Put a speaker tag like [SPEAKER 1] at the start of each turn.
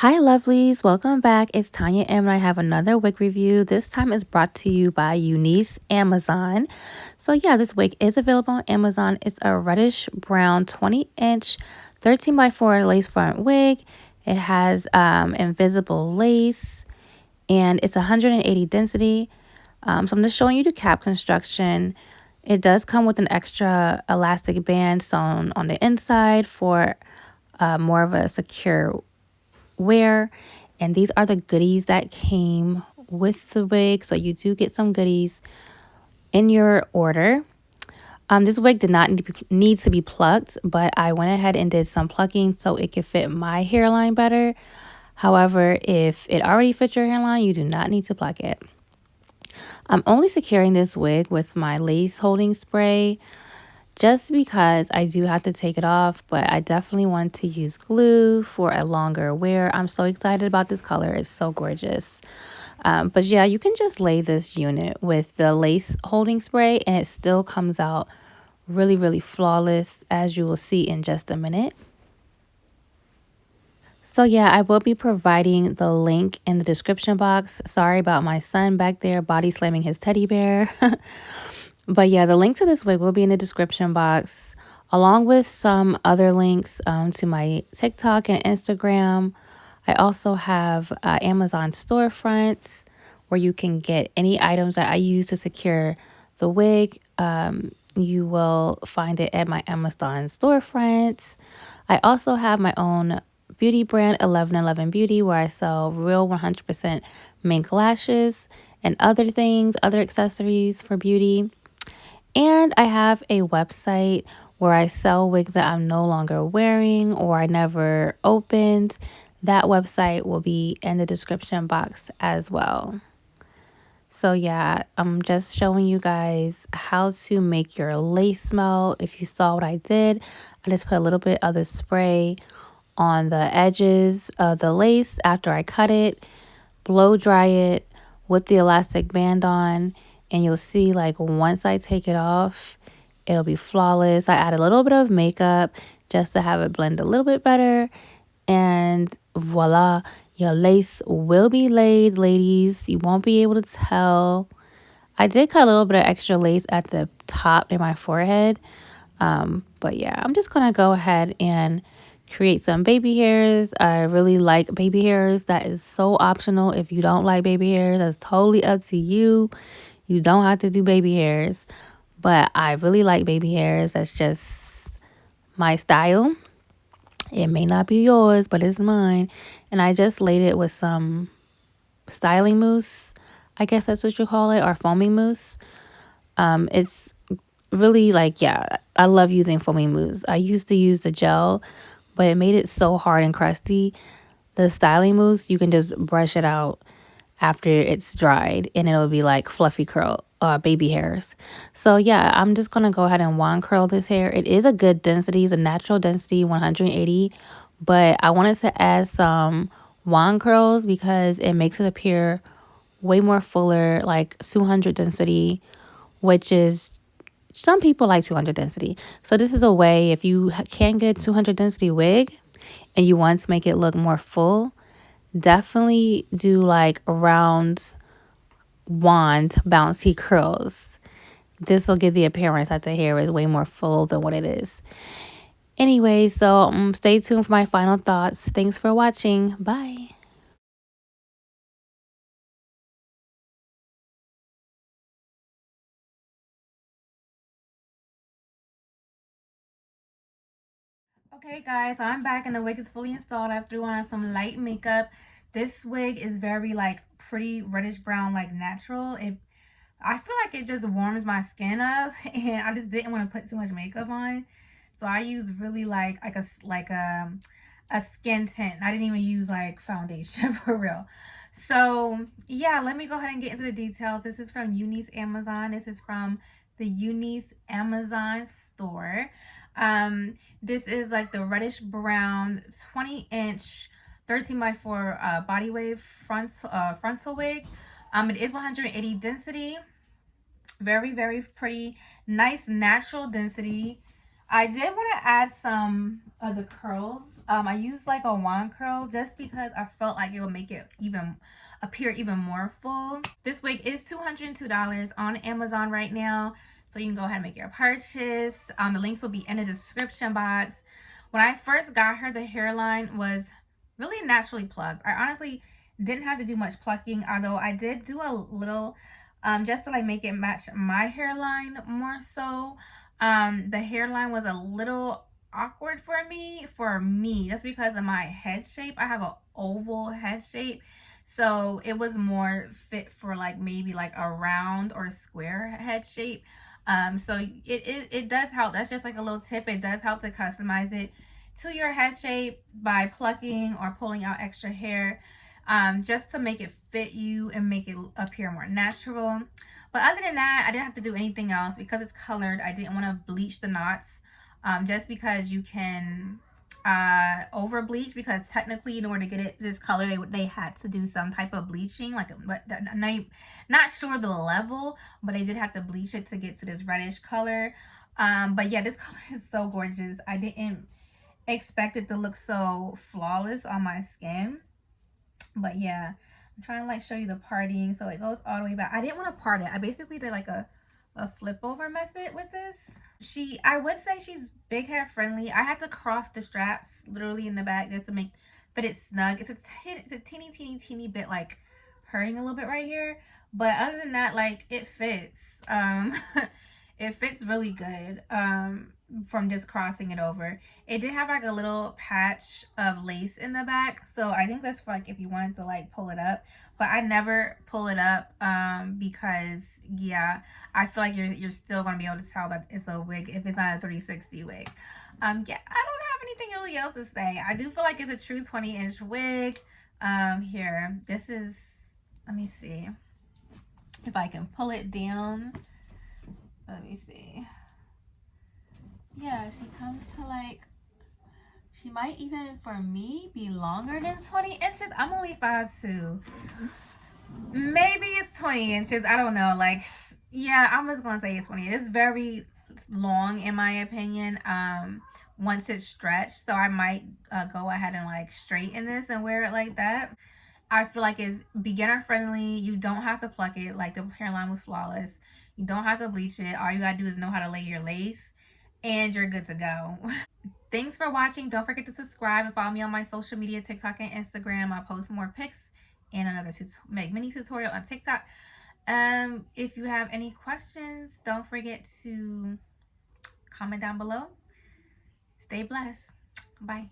[SPEAKER 1] Hi lovelies, welcome back. It's Tonya and I have another wig review. This time is brought to you by Unice Amazon. So yeah, this wig is available on Amazon. It's a reddish brown 20-inch 13 by 4 lace front wig. It has invisible lace and it's 180 density. So I'm just showing you the cap construction. It does come with an extra elastic band sewn on the inside for more of a secure wear. And these are the goodies that came with the wig. So you do get some goodies in your order. This wig did not need to be plucked, but I went ahead and did some plucking so it could fit my hairline better. However, if it already fits your hairline, you do not need to pluck it. I'm only securing this wig with my lace holding spray just because I do have to take it off, but I definitely want to use glue for a longer wear. I'm so excited about this color. It's so gorgeous. But yeah, you can just lay this unit with the lace holding spray and it still comes out really, really flawless, as you will see in just a minute. So yeah, I will be providing the link in the description box. Sorry about my son back there body slamming his teddy bear. But yeah, the link to this wig will be in the description box, along with some other links to my TikTok and Instagram. I also have Amazon storefronts where you can get any items that I use to secure the wig. You will find it at my Amazon storefronts. I also have my own beauty brand, 1111 Beauty, where I sell real 100% mink lashes and other things, other accessories for beauty. And I have a website where I sell wigs that I'm no longer wearing or I never opened. That website will be in the description box as well. So yeah, I'm just showing you guys how to make your lace smell. If you saw what I did, I just put a little bit of the spray on the edges of the lace after I cut it, blow dry it with the elastic band on, and you'll see like once I take it off, it'll be flawless. I add a little bit of makeup just to have it blend a little bit better, and voila, your lace will be laid, ladies. You won't be able to tell. I did cut a little bit of extra lace at the top near my forehead. But yeah, I'm just gonna go ahead and create some baby hairs. I really like baby hairs. That is so optional. If you don't like baby hairs, that's totally up to you. You don't have to do baby hairs. But I really like baby hairs. That's just my style. It may not be yours, but it's mine. And I just laid it with some styling mousse. I guess that's what you call it, or foaming mousse. It's really like, yeah, I love using foaming mousse. I used to use the gel, but it made it so hard and crusty. The styling mousse, you can just brush it out after it's dried and it'll be like fluffy curl baby hairs. So yeah, I'm just gonna go ahead and wand curl this hair. It is a good density, it's a natural density 180, but I wanted to add some wand curls because it makes it appear way more fuller, like 200 density, which is, some people like 200 density. So this is a way, if you can get 200 density wig and you want to make it look more full, definitely do like round wand bouncy curls. This will give the appearance that the hair is way more full than what it is. Anyway, so stay tuned for my final thoughts. Thanks for watching. Bye. Okay guys, so I'm back and the wig is fully installed. I threw on some light makeup. This wig is very like pretty reddish brown, like natural. I feel like it just warms my skin up and I just didn't want to put too much makeup on. So I use really like a skin tint. I didn't even use like foundation for real. So yeah, let me go ahead and get into the details. This is from Unice Amazon. This is from the Unice Amazon store. This is like the reddish brown 20-inch 13 by 4 body wave frontal wig. It is 180 density. Very, very pretty. Nice natural density. I did want to add some of the curls. I used like a wand curl just because I felt like it would make it even appear even more full. This wig is $202 on Amazon right now, so you can go ahead and make your purchase. The links will be in the description box. When I first got her, the hairline was really naturally plucked. I honestly didn't have to do much plucking, although I did do a little just to like make it match my hairline more so. The hairline was a little awkward for me just because of my head shape. I have an oval head shape, so it was more fit for like maybe like a round or square head shape. So it does help. That's just like a little tip. It does help to customize it to your head shape by plucking or pulling out extra hair, just to make it fit you and make it appear more natural. But other than that, I didn't have to do anything else because it's colored. I didn't want to bleach the knots, just because you can over bleach, because technically in order to get it this color they had to do some type of bleaching, like, but I'm not sure the level, but they did have to bleach it to get to this reddish color. But yeah, this color is so gorgeous. I didn't expect it to look so flawless on my skin. But yeah, I'm trying to like show you the parting so it goes all the way back. I didn't want to part it. I basically did like a flip over method with this. I would say she's big hair friendly. I had to cross the straps literally in the back just to make fit it snug. It's a teeny bit like hurting a little bit right here, but other than that, like, it fits. It fits really good. From just crossing it over, it did have like a little patch of lace in the back, so I think that's for like if you wanted to like pull it up, but I never pull it up, because yeah, I feel like you're still gonna be able to tell that it's a wig if it's not a 360 wig. Yeah, I don't have anything really else to say. I do feel like it's a true 20-inch wig. Here, this is, let me see if I can pull it down. Let me see. Yeah, she comes to like, she might even for me be longer than 20 inches. I'm only 5'2". Maybe it's 20 inches. I don't know. Like, yeah, I'm just gonna say it's 20. It's very long in my opinion. Once it's stretched, so I might go ahead and like straighten this and wear it like that. I feel like it's beginner friendly. You don't have to pluck it. Like, the hairline was flawless. You don't have to bleach it. All you gotta do is know how to lay your lace, and you're good to go. Thanks for watching. Don't forget to subscribe and follow me on my social media, TikTok and Instagram. I post more pics and another mini tutorial on TikTok. If you have any questions, don't forget to comment down below. Stay blessed. Bye.